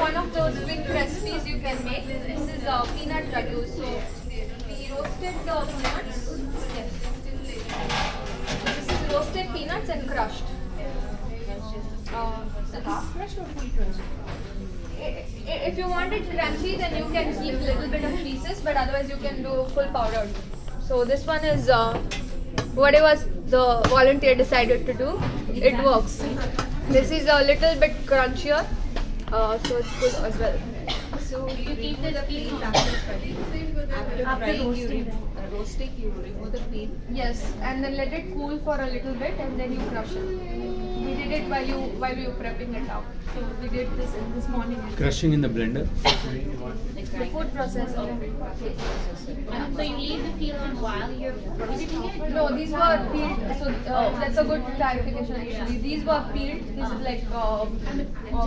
one of those quick recipes you can make. This is peanut ragu. So we roasted the peanuts. Yes. So this is roasted peanuts and crushed. Crushed or full crushed? If you want it crunchy, then you can keep a little bit of pieces, but otherwise you can do full powdered. So this one is whatever the volunteer decided to do, it works. This is a little bit crunchier, so it's good as well. So You keep the peel after roasting, you remove the peel. yes, and then let it cool for a little bit, and then you crush it. We did it while you were prepping it out. So we did this this morning. Crushing in the blender. The food processor. So you leave the peel on while you're roasting it? No, these were peeled. So that's a good clarification actually. These were peeled. This is like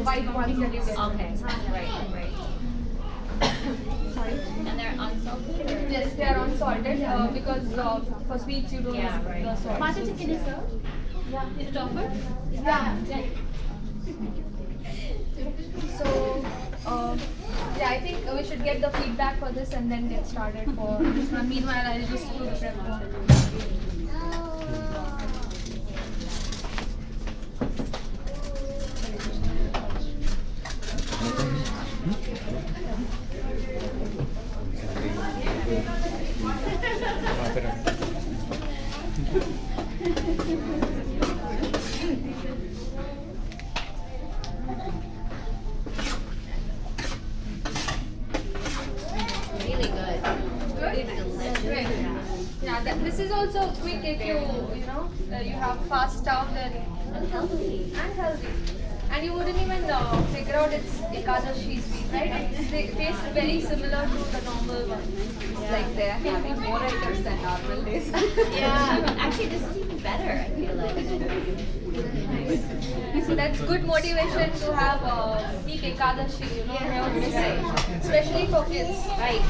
white ones that you get. Okay, right. And they're unsalted? Or? Yes, they are unsalted because for sweets you don't Yeah, use right. the salt. Can you serve? Yeah. Is it offered? Yeah. So yeah, I think we should get the feedback for this and then get started for this one. Meanwhile, I'll just do the prep work. Really good. Good? Delicious. Great. Yeah, this is also quick if you you have fast stove then And healthy. and healthy. And you wouldn't even figure out it's Ekadashi sweet, right? It tastes very similar to the normal one. It's like they're having more items than normal days. Yeah. Actually, this is even better, I feel like. So that's good motivation to have peak Ekadashi, never miss it. Especially for kids. Right.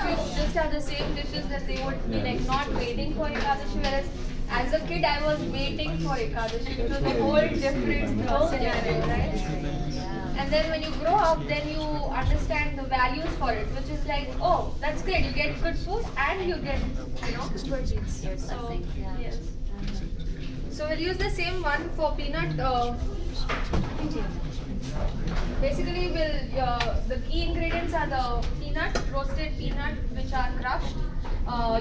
Kids just have the same dishes that they would be like not waiting for Ekadashi, whereas as a kid I was waiting for Ekadashi. It was a whole different scenario, right? And then when you grow up, then you understand the values for it, which is like, oh, that's great. You get good food and you get, good deeds. So, yes. So we'll use the same one for peanut. Basically, the key ingredients are the peanut, roasted peanut, which are crushed.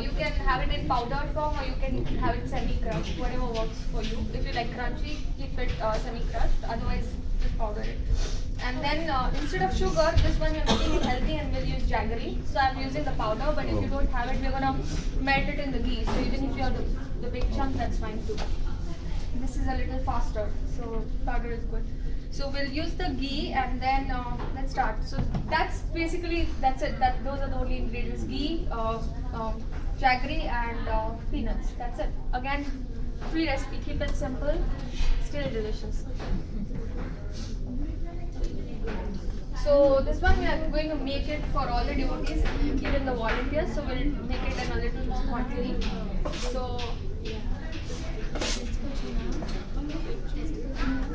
You can have it in powdered form or you can have it semi-crushed, whatever works for you. If you like crunchy, keep it semi-crushed. Otherwise, just powder it. And then instead of sugar, this one we're making it healthy and we'll use jaggery. So I'm using the powder, but if you don't have it, we're gonna melt it in the ghee. So even if you have the big chunk, that's fine too. This is a little faster, so powder is good. So we'll use the ghee and then let's start. So that's it. Those are the only ingredients: ghee, jaggery, and peanuts. That's it. Again, free recipe. Keep it simple, still delicious. So this one we are going to make it for all the devotees, even the volunteers. So we'll make it in a little quantity. So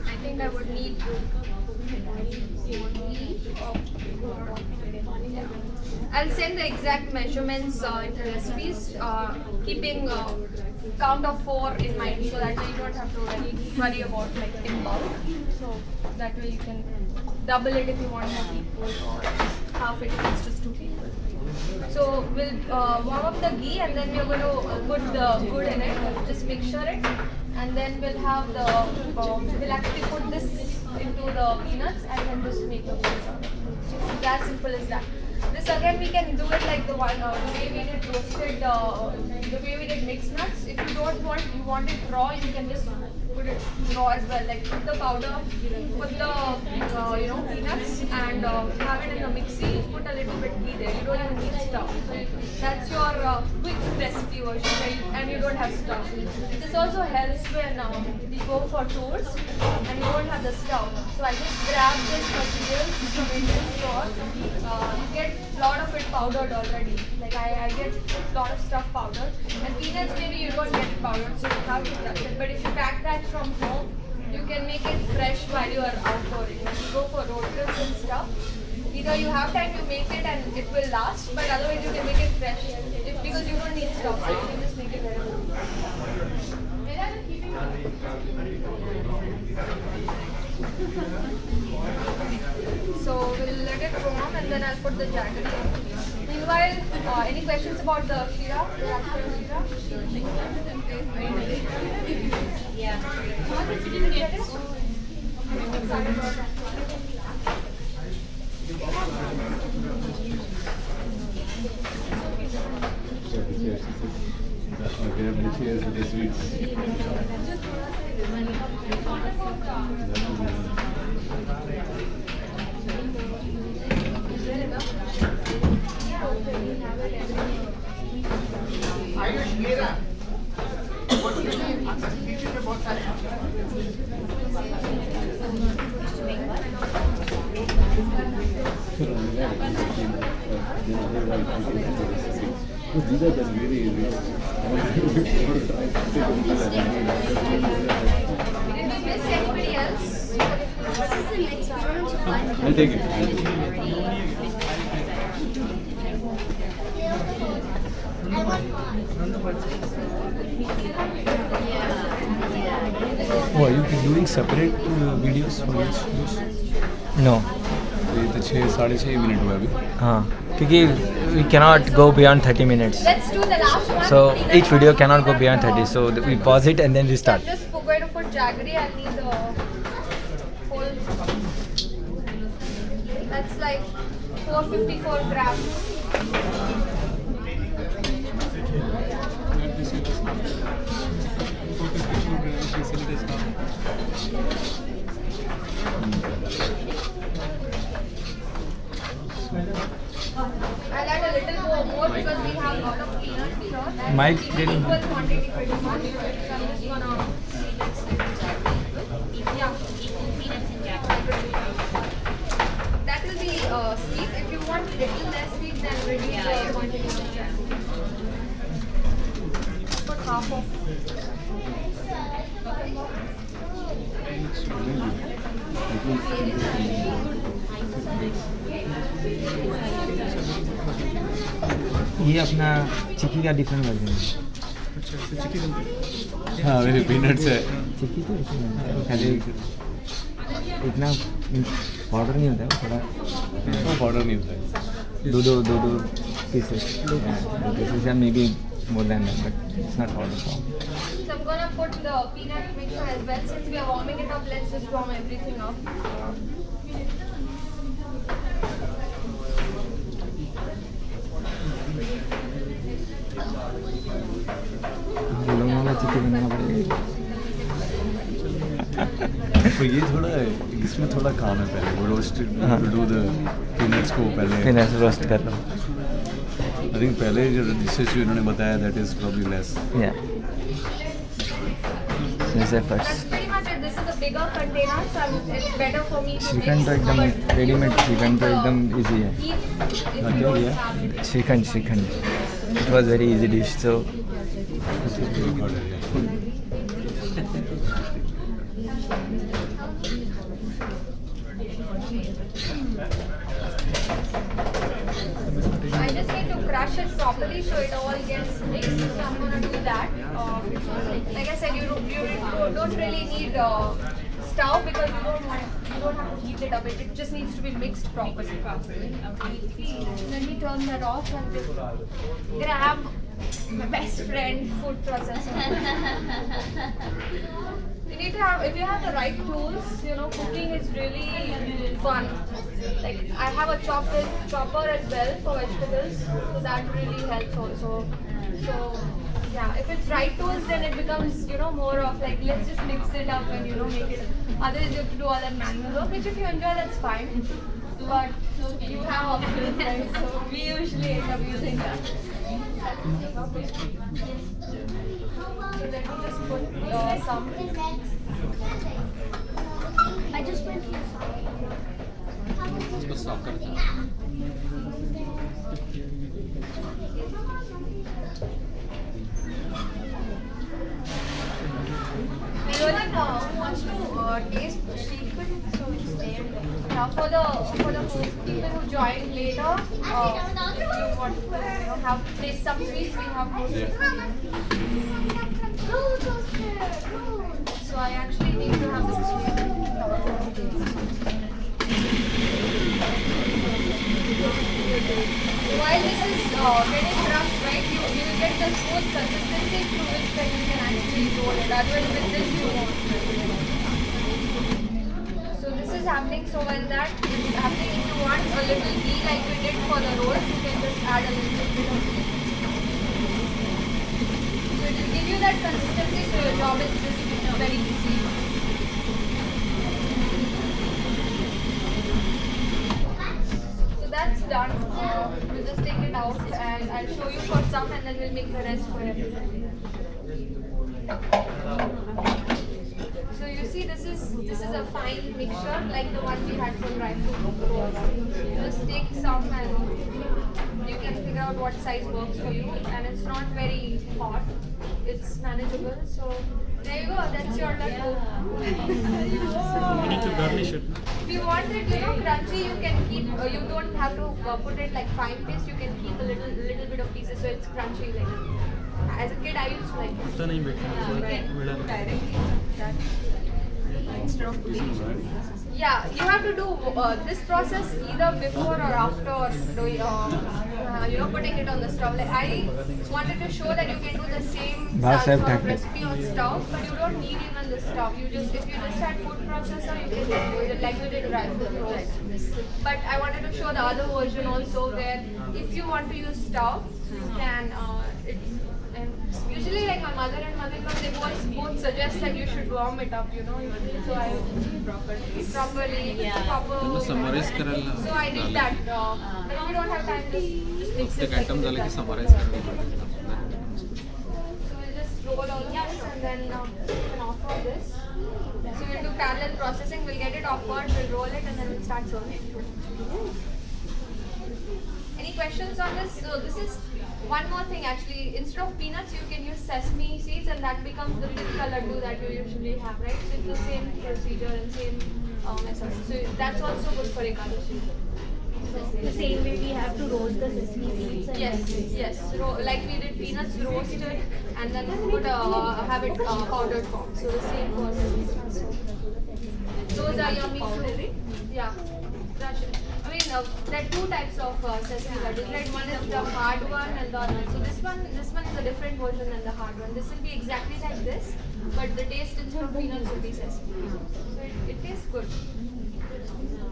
I think I would need I'll send the exact measurements in the recipes, keeping count of 4 in mind, so that way you don't have to worry about like in bulk. So that way you can double it if you want more people, or half it if it's just 2 people. So we'll warm up the ghee and then we're going to put the good in it, just mixture it, and then we'll have we'll actually put this into the peanuts and then just make the mixture. It's as simple as that. This again we can do it like the way we did roasted, the way we did mixed nuts. If you don't want, you want it raw, you can just put it raw as well. Like put the powder, put the peanuts, and have it in the mixie. Put a little bit ghee there. You don't even need stuff. So that's your quick recipe version, and you don't have stuff. This also helps when we go for tours and you don't have the stuff. So I just grab this material from Indian store. You get a lot of it powdered already. Like I get a lot of stuff powdered. And peanuts maybe you don't get it powdered, so you have to crush it. But if you pack that from home, you can make it fresh while you are outdooring. When you go for road trips and stuff, either you have time, you make it and it will last, but otherwise you can make it fresh. Because you don't need stock, so you can just make it very good. So we'll let it warm and then I'll put the jaggery in. Meanwhile, any questions about the Shira? The actual Shira? Yeah. Okay, cheers for this week. These are just really easy. Did we miss anybody else? I'll take it. Oh, are you doing separate videos for each use? No. तो ये तो 6-6.5 minute हुआ अभी. हाँ क्योंकि we cannot go beyond 30 minutes. Let's do the last one. So each video cannot go beyond 30. So we pause it and then restart. I'm just going to put jaggery. I'll need the whole. That's like 454 grams. I'll add a little more because we have a lot of peanuts here. Mike, Equal quantity pretty much. So I'm just gonna yeah. That will be sweet. If you want little less sweet, then reduce the quantity of jaggery. Put half of. ये अपना चिक्की का different version है. हाँ मेरे peanuts है. चिक्की तो खाली इतना पाउडर नहीं होता है, थोड़ा वो पाउडर नहीं होता है. दो pieces. Pieces are maybe more than that, but it's not powder form. So I'm gonna put the peanut mixture as well. Since we are warming it up, let's just warm everything up. लोगों वाला चिक्की बनाना पड़ेगा. तो ये थोड़ा इसमें थोड़ा काम है. पहले वो रोस्ट हाँ. डू द पीनट्स को पहले. फिर ऐसे रोस्ट कर लो. आई थिंक पहले जो डिशेस जो इन्होंने बताया that is probably less. Yeah. This is That's first. pretty much it. This is a bigger container, so it's better for me to shrikhand तो एकदम रेडीमेड श्रीखंड तो एकदम इजी है. heat if हाँ, you क्या don't दिया? have it. Shrikhand it was very easy dish. So I just need to crush it properly so it all gets mixed. So I'm gonna do that. Like I said, you don't really need stove because you don't have to heat it up. It just needs to be mixed properly. Let me turn that off and grab my best friend food processor. You need to have, if you have the right tools, cooking is really fun. Like I have a chopper as well for vegetables, so that really helps also. So yeah, if it's right tools, then it becomes more of like let's just mix it up and make it. Otherwise you have to do all that manual work, which if you enjoy, that's fine. But you have options, right? So we usually end up using that. So let me just put some. I just went here. Anyone wants to taste the secret? So it's there. for the people who joined later, you want to have taste some sweets. We have more sweets. So I actually need to have this sweet. So while this is getting crushed, right, you will get the smooth consistency through which then you can actually roll it. Otherwise, with this you won't. So this is happening so while that is happening. If you want a little ghee like we did for the rolls, you can just add a little bit of ghee. So it will give you that consistency, so your job is just very easy. So that's done. We'll just take it out and I'll show you for some and then we'll make the rest for everybody. So you see this is a fine mixture like the one we had for dry fruit rolls. Just take some and you can figure out what size works for you, and it's not very hot. It's manageable. So there you go. That's your laddu. We need to garnish it. If you want it, crunchy, you can keep. You don't have to put it like fine paste. You can keep a little bit of pieces so it's crunchy. Like as a kid, I used to like it. आता नहीं बैठना Directly that instead of putting Yeah, you have to do this process either before or after putting it on the stove. Like I wanted to show that you can do the same sort of recipe on stove, but you don't need even the stove. If you just had food processor, you can just use it like you did dry fruit rolls. But I wanted to show the other version also, where if you want to use stove, you can. Usually, like my mother and mother-in-law, they both suggest that you should warm it up, So I properly, proper. Summarize करायला. So I did that. But if you don't have time, just mix it. item झालं की summarize करायला. So we'll just roll all of this and then you can offer this. So we'll do parallel processing. We'll get it offered, we'll roll it, and then we'll start serving. Any questions on this? So this is one more thing actually. Instead of peanuts, you can use sesame seeds, and that becomes the typical laddu that you usually have, right? So it's the same procedure and same method. So that's also good for Ekadashi. The same way we have to roast the sesame seeds. And Yes. Like we did peanuts, roast it, and then have it powdered form. So the same process. Those are yummy too. Yeah. I mean, there are two types of sesame laddus, right? One is the hard one and the other one. So this one is a different version than the hard one. This will be exactly like this, but the taste instead of peanuts will be sesame. So it tastes good.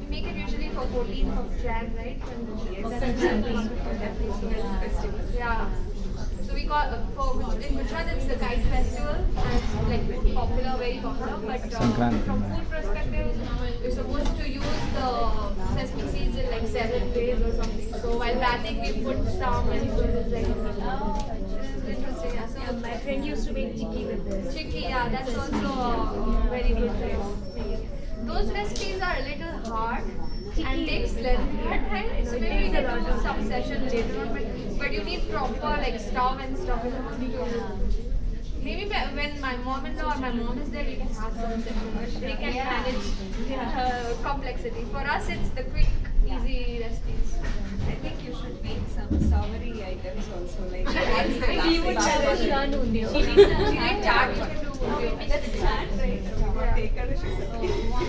We make it usually for 14th of Jan, right? Yeah. So we call in Gujarat it's the kite festival, and it's like popular, very popular. But from food perspective, we're supposed to use the sesame seeds in like 7 ways or something. So while bathing, we put some and so it's like interesting. Yeah. So my friend used to make chicky with this. Chicky, yeah, that's also very good. Those recipes are a little hard and takes lengthier time. So maybe we can do some session later on. But you need proper like stove and stuff. Maybe when my mom-in-law or my mom is there, we can have some session. They can manage complexity. For us, it's the quick, easy recipes. I think you should make some savory items also, like We would have a learn undio. She did chaat, you can do undio. that's chat, right?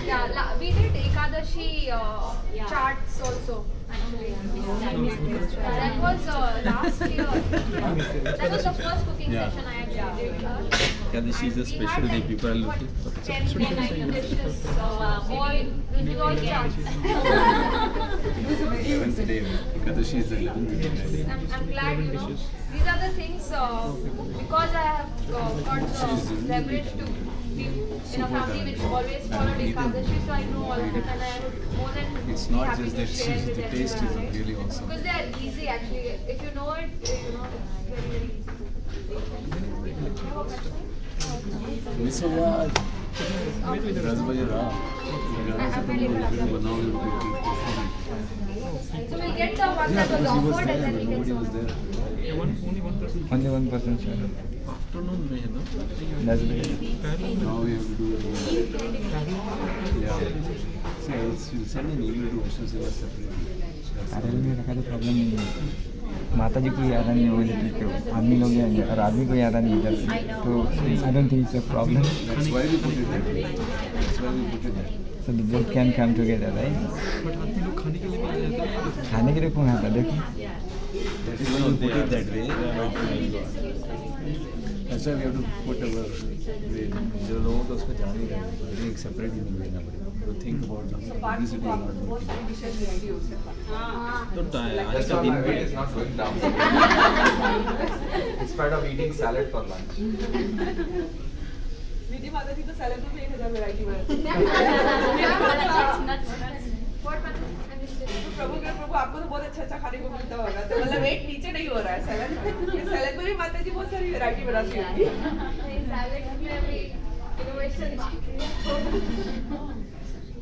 Yeah, we did Ekadashi charts also. Actually, that was last year. That was the first cooking session I actually did. Ekadashi is a special day. People are looking for 10 dishes, all charts. 11th day. Ekadashi is the 11th day. I'm glad these are the things because I have got the leverage to be in a family which always followed Ekadashi, so I know all of it, and I would more than It's be not happy just to that share with the taste everyone, is right? really awesome. Because they are easy actually. If you know it, it's very, very easy. Miss Raj. Razbhai Ra. So we'll get the one that was offered and then we can Nobody serve. was there. Only one person. Only one person, sure. afternoon में है ना? That's the Now we have to do yeah. So you'll send an email to Vishnu Seva separately. Parallel में रखा तो problem नहीं है. माता जी को याद नहीं वो लेती क्यों आदमी लोग याद और आदमी को याद नहीं इधर से तो I don't think it's a problem. That's why we put it that way. That's why we put it that way. So they both can come together, right? But आदमी लोग खाने के लिए भी आ जाते हैं. खाने के लिए कौन आता देखो. That is why we put it that way. That's why we have to put our जो लोगों को उसमें जाने का एक सेपरेट ईमेल भेजना पड़ेगा. To think about the publicity or not. तो आज का दिन भी In spite of eating salad for lunch. विधि माता जी तो सैलेड में 1000 वैरायटी बनाती है. प्रभु के प्रभु आपको तो बहुत अच्छा खाने को मिलता होगा तो मतलब वेट नीचे नहीं हो रहा है सैलेड में भी माता जी बहुत सारी वैरायटी बनाती होगी. सैलेड में भी innovation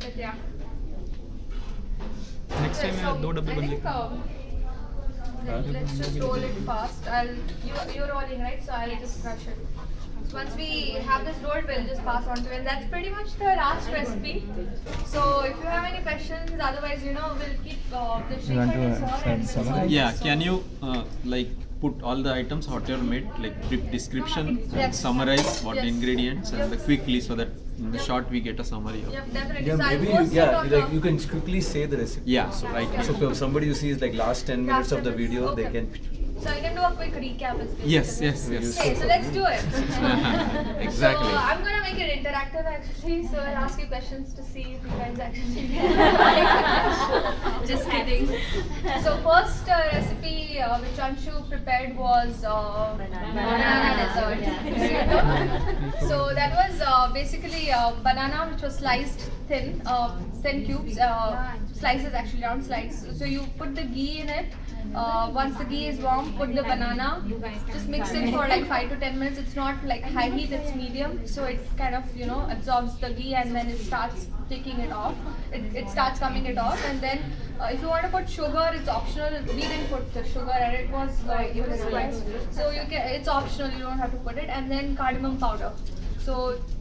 but yeah. Next time So, दो डब्बे I बन think, let's just roll it fast. You're rolling, right? So I'll just crush it. So once we have this rolled, we'll just pass on to it. And that's pretty much the last recipe. So if you have any questions, otherwise, we'll keep the You shaker want to, and so on. and summarize? Yeah, can you like put all the items what you're made, like brief description and Yes. summarize what the Yes. ingredients and the quickly so that in the short we get a summary of. Yep, definitely. Yeah, So I'll maybe post it on like you can quickly say the recipe. Yeah, so right. So if somebody who sees like last 10 minutes of the video, they Okay. can. So I can do a quick recap. Is Yes, basically. yes, yes. Okay, so let's do it. Exactly. So I'm gonna make it interactive actually. So I'll ask you questions to see if you guys actually. Just kidding. So first recipe which Anshu prepared was banana dessert. So that was basically banana which was sliced thin cubes. Slices actually round slices. So you put the ghee in it. Once the ghee is warm, put the banana. Just mix it for like 5 to 10 minutes. It's not like high heat; it's medium, so it kind of absorbs the ghee and then it starts taking it off. It starts coming it off, and then if you want to put sugar, it's optional. We didn't put the sugar, and it was so it's optional. You don't have to put it, and then cardamom powder. So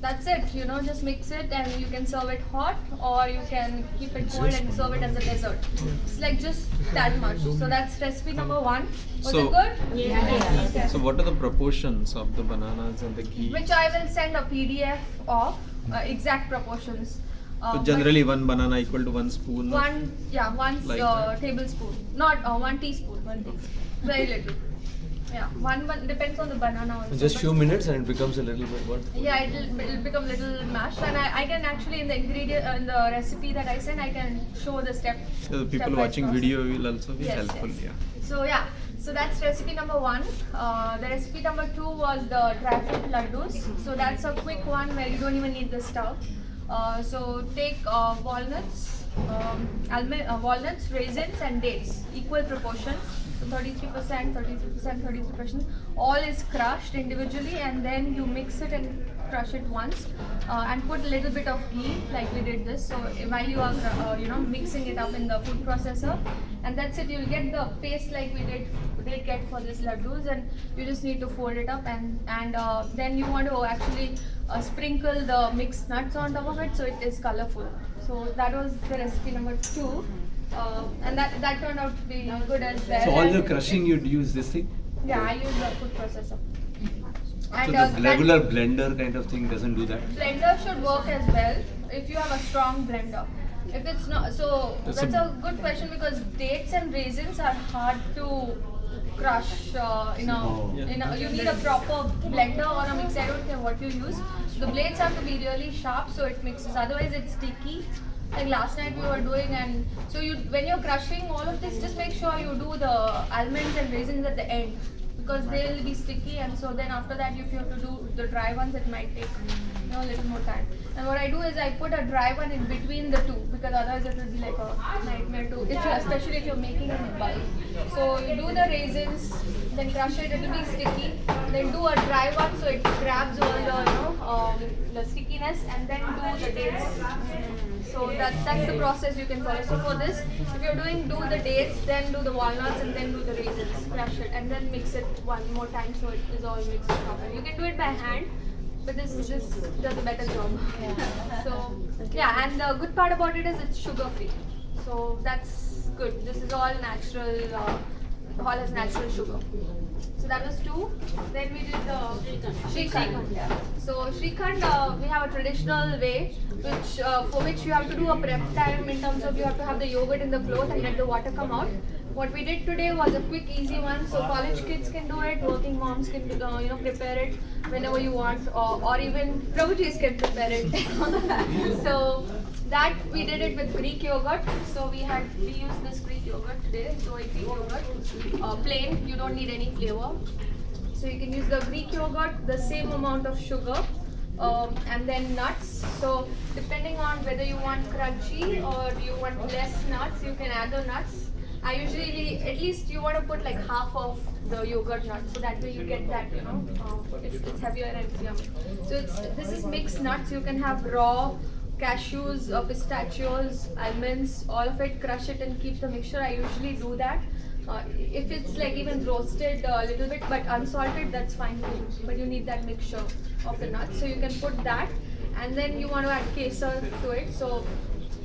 that's it, just mix it and you can serve it hot or you can keep it cold and serve it as a dessert. It's like just that much. So that's recipe number 1. Was So- it good? Okay. So what are the proportions of the bananas and the ghee? Which I will send a PDF of exact proportions. So generally one banana equal to 1 spoon. of- one Like that. tablespoon, not 1 teaspoon. Very little. Yeah, one depends on the banana also. Just but- few minutes and it becomes a little bit what? Yeah, it'll become little mashed, and I can actually in the ingredient in the recipe that I send, I can show the step. So the people step-wise watching process. video will also be Yes, helpful. yes. Yeah. So yeah, so that's recipe number 1. The recipe number 2 was the dry fruit laddus. So that's a quick one where you don't even need the stuff. So take walnuts, raisins, and dates, equal proportion. So 33%, 33%. All is crushed individually, and then you mix it and crush it once, and put a little bit of ghee, like we did this. So while you are, mixing it up in the food processor, and that's it. You'll get the paste like we did get for this laddus, and you just need to fold it up, and then you want to actually sprinkle the mixed nuts on top of it, so it is colorful. So that was the recipe number 2. And that turned out to be good as well. So all the And crushing you'd use this thing? yeah, I use the food processor. So the regular blender kind of thing doesn't do that? Blender should work as well if you have a strong blender. If it's not, so that's a good question because dates and raisins are hard to crush. You need a proper blender or a mixer. I don't care what you use. The blades have to be really sharp so it mixes. Otherwise, it's sticky. Like last night we were doing, and so when you're crushing all of this, just make sure you do the almonds and raisins at the end because they'll be sticky, and so then after that, if you have to do the dry ones, it might take a little more time. And what I do is I put a dry one in between the two because otherwise it will be like a nightmare to, especially if you're making it in bulk. So you do the raisins then crush it, it will be sticky. Then do a dry one so it grabs all the the stickiness, and then do the dates. So that's the process you can follow. So for this, if you're do the dates, then do the walnuts, and then do the raisins, crush it, and then mix it one more time so it is all mixed properly. You can do it by hand, but this does a better job. So yeah, and the good part about it is it's sugar free. So that's good. This is all natural. All has natural sugar. So that was 2. Then we did the Shrikhand. So Shrikhand, we have a traditional way, for which you have to do a prep time in terms of you have to have the yogurt in the cloth and let the water come out. What we did today was a quick, easy one. So college kids can do it, working moms can prepare it whenever you want, or even Prabhujis can prepare it. So that we did it with Greek yogurt. So we used this Greek yogurt today. So a Greek yogurt, plain. You don't need any flavor. So you can use the Greek yogurt, the same amount of sugar, and then nuts. So depending on whether you want crunchy or you want less nuts, you can add the nuts. I usually, at least you want to put like half of the yogurt nuts, so that way you get that, it's heavier and it's yummy. So this is mixed nuts. You can have raw cashews, pistachios, almonds, all of it, crush it and keep the mixture. I usually do that. If it's like even roasted a little bit but unsalted, that's fine too. But you need that mixture of the nuts. So you can put that, and then you want to add kesar to it. So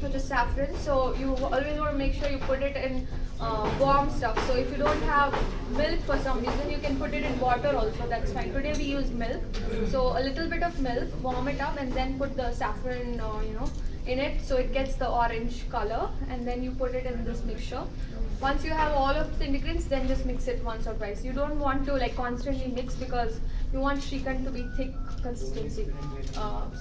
which is saffron. So you always want to make sure you put it in warm stuff. So if you don't have milk for some reason, you can put it in water also, that's fine. Today we use milk. So a little bit of milk, warm it up, and then put the saffron in it so it gets the orange color, and then you put it in this mixture. Once you have all of the ingredients, then just mix it once or twice. You don't want to like constantly mix because you want Shrikhand to be thick consistency.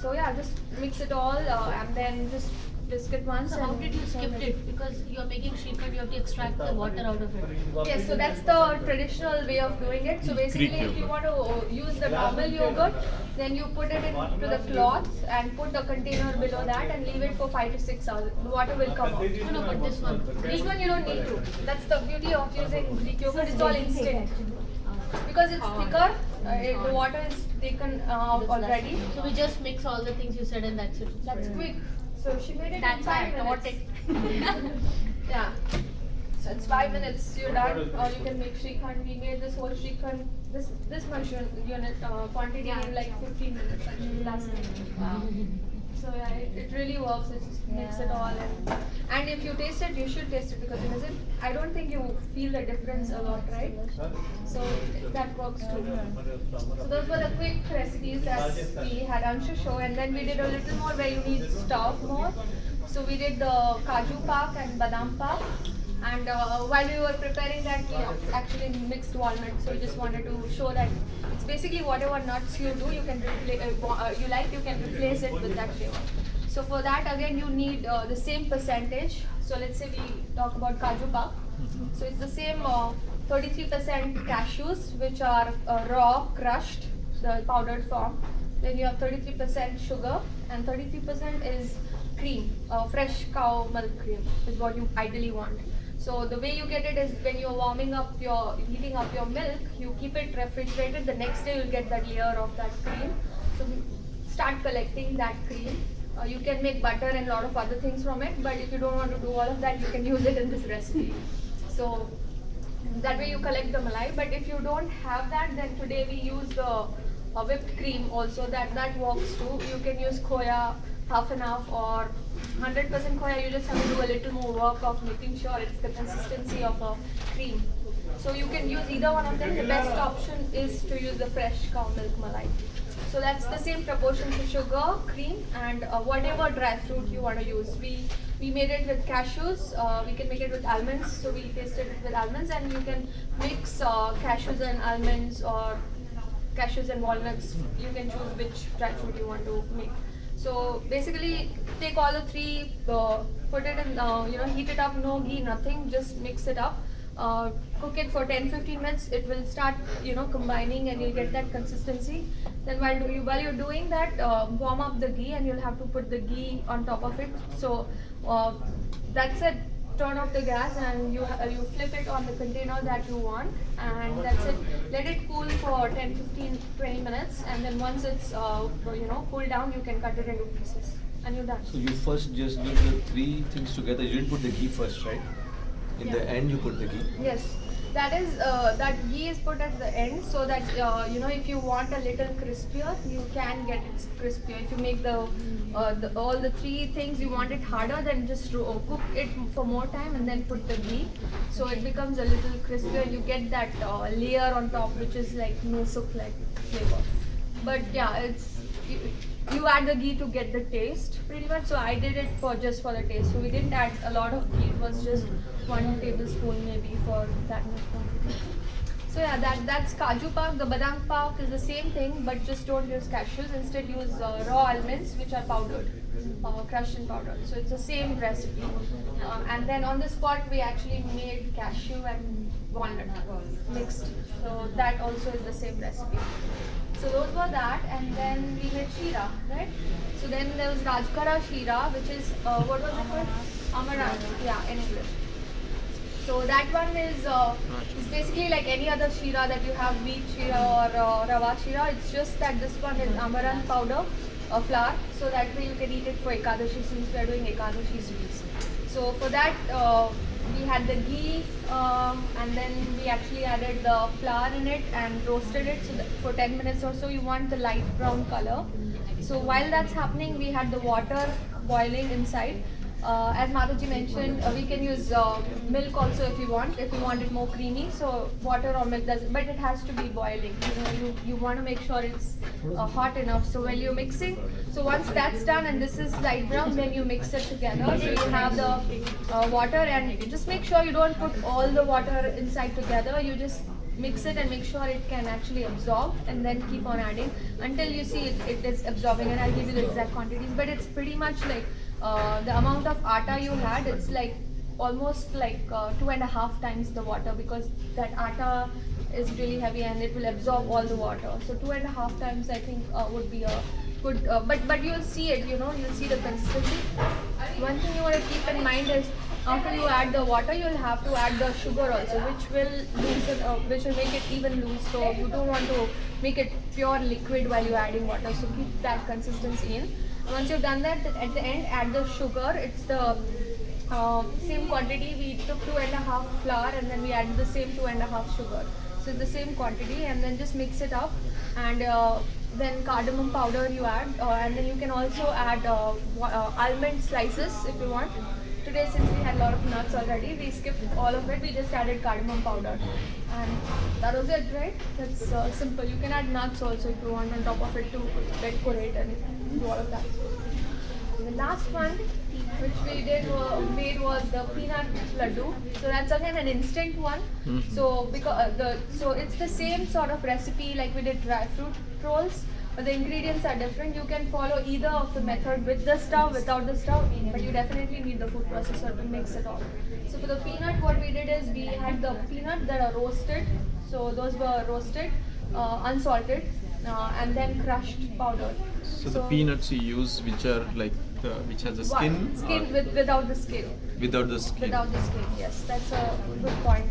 So yeah, just mix it all and then just whisk it once. So how did you skip it? Because you are making Shrikhand, you have to extract the water out of it. Yes, so that's the traditional way of doing it. So basically, if you want to use the normal yogurt, then you put it into the cloth and put a container below that and leave it for 5 to 6 hours. The water will come out. No, but this one. This one you don't need to. That's the beauty of using Greek yogurt. It's all instant. Because it's thicker, the water is taken out already. So we just mix all the things you said and that's it. That's quick. So she made it That's in 5 why I thought minutes. Yeah. So it's 5 minutes, you're done. Or you can make Shrikhand. We made this whole Shrikhand, this much unit quantity in like 15 minutes actually last night. Wow. So yeah, it really works. It just mix it all and if you taste it, you should taste it because I don't think you feel the difference a lot, right? So that works too. So those were the quick recipes that we had Anshu show, and then we did a little more where you need stuff more. So we did the Kaju Pak and Badam Pak. And while we were preparing that, we actually mixed walnuts. So we just wanted to show that it's basically whatever nuts you do, you can you can replace it with that flavor. So for that, again, you need the same percentage. So let's say we talk about Kaju Pak. So it's the same 33% cashews, which are raw, crushed, the powdered form. Then you have 33% sugar, and 33% is cream, fresh cow milk cream is what you ideally want. So the way you get it is when you're heating up your milk, you keep it refrigerated. The next day you'll get that layer of that cream. So start collecting that cream. You can make butter and a lot of other things from it, but if you don't want to do all of that, you can use it in this recipe. So that way you collect the malai. But if you don't have that, then today we use the whipped cream also. That works too. You can use khoya, half and half, or 100% khoya. You just have to do a little more work of making sure it's the consistency of a cream. So you can use either one of them. The best option is to use the fresh cow milk malai. So that's the same proportion to sugar, cream, and whatever dry fruit you want to use. We made it with cashews. We can make it with almonds. So we tasted it with almonds, and you can mix cashews and almonds or cashews and walnuts. You can choose which dry fruit you want to make. So basically, take all the three, put it in, heat it up, no ghee, nothing, just mix it up. Cook it for 10-15 minutes. It will start, combining, and you'll get that consistency. Then while you're doing that, warm up the ghee, and you'll have to put the ghee on top of it. So that's it. turn off the gas and you flip it on the container that you want, and that's it. Let it cool for 10, 15, 20 minutes, and then once it's cooled down, you can cut it into pieces, and you're done. So you first just did the three things together. You didn't put the ghee first, right? In the end, you put the ghee. Yes, that is that ghee is put at the end so that if you want a little crispier, you can get it crispier. If you make all the three things, you want it harder, then just cook it for more time and then put the ghee, so it becomes a little crispier. You get that layer on top, which is like nusuk like flavor. But yeah, you add the ghee to get the taste pretty much. So I did it just for the taste. So we didn't add a lot of ghee. It was just 1 tablespoon maybe for that much quantity. So yeah, that's Kaju Pak. The Badam Pak is the same thing, but just don't use cashews. Instead use raw almonds, which are powdered, crushed and powdered. So it's the same recipe. And then on the spot we actually made cashew and walnut mixed. So that also is the same recipe. So those were that, and then we made Sheera, right? So then there was Rajkara Sheera, which is, what was it called? Amaranth, yeah, in English. So that one is basically like any other Sheera that you have, wheat Sheera or Rava Sheera. It's just that this one is Amaranth powder, flour, so that way you can eat it for Ekadashi, since we are doing Ekadashi sweets. So for that, we had the ghee, and then we actually added the flour in it and roasted it for 10 minutes or so. You want the light brown color. So while that's happening, we had the water boiling inside. As Mataji mentioned, we can use milk also if you want it more creamy. So water or milk doesn't, but it has to be boiling. You want to make sure it's hot enough. So when you're mixing, so once that's done and this is light brown, then you mix it together. So you have the water, and you just make sure you don't put all the water inside together. You just mix it and make sure it can actually absorb, and then keep on adding until you see it is absorbing. And I'll give you the exact quantities, but it's pretty much like the amount of atta you had, it's like almost like 2.5 times the water, because that atta is really heavy and it will absorb all the water. So 2.5 times I think would be a good, but you'll see it, you'll see the consistency. One thing you want to keep in mind is after you add the water, you'll have to add the sugar also, which will make it even loose. So you don't want to make it pure liquid while you're adding water. So keep that consistency in. Once you've done that, at the end, add the sugar. It's the same quantity. We took 2.5 flour and then we added the same 2.5 sugar. So it's the same quantity, and then just mix it up. And then cardamom powder you add, and then you can also add almond slices if you want. Today, since we had a lot of nuts already, we skipped all of it. We just added cardamom powder, and that was it, right? That's simple. You can add nuts also if you want on top of it to decorate and do all of that. And the last one, which we made was the peanut laddu. So that's again an instant one. So so it's the same sort of recipe like we did dry fruit rolls, but the ingredients are different. You can follow either of the method, with the stuff, without the stuff, but you definitely need the food processor to mix it all. So for the peanut, what we did is we had the peanut that are roasted. So those were roasted, unsalted, and then crushed powder. So the peanuts you use, which are like which has the skin? Without the skin. Without the skin. Without the skin, yes, that's a good point.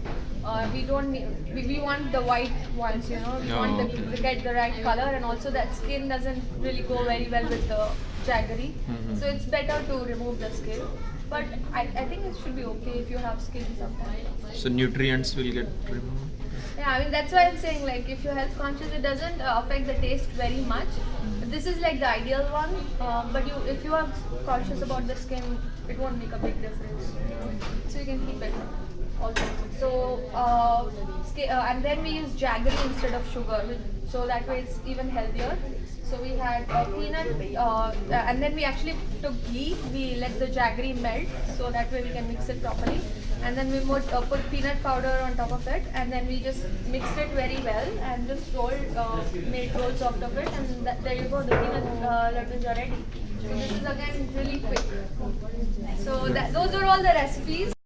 We don't need, we want the white ones, we want to get the right color, and also that skin doesn't really go very well with the jaggery. So it's better to remove the skin. But I think it should be okay if you have skin sometimes. So nutrients will get removed? Yeah, I mean that's why I'm saying, like, if you're health conscious, it doesn't affect the taste very much. This is like the ideal one, but if you are conscious about the skin, it won't make a big difference. So you can keep it also. So and then we use jaggery instead of sugar, so that way it's even healthier. So we had peanut, and then we actually took ghee. We let the jaggery melt, so that way we can mix it properly. And then we put peanut powder on top of it, and then we just mixed it very well and just made rolls out of it, and there you go, the peanut laddus are ready. So this is again really quick. So those are all the recipes.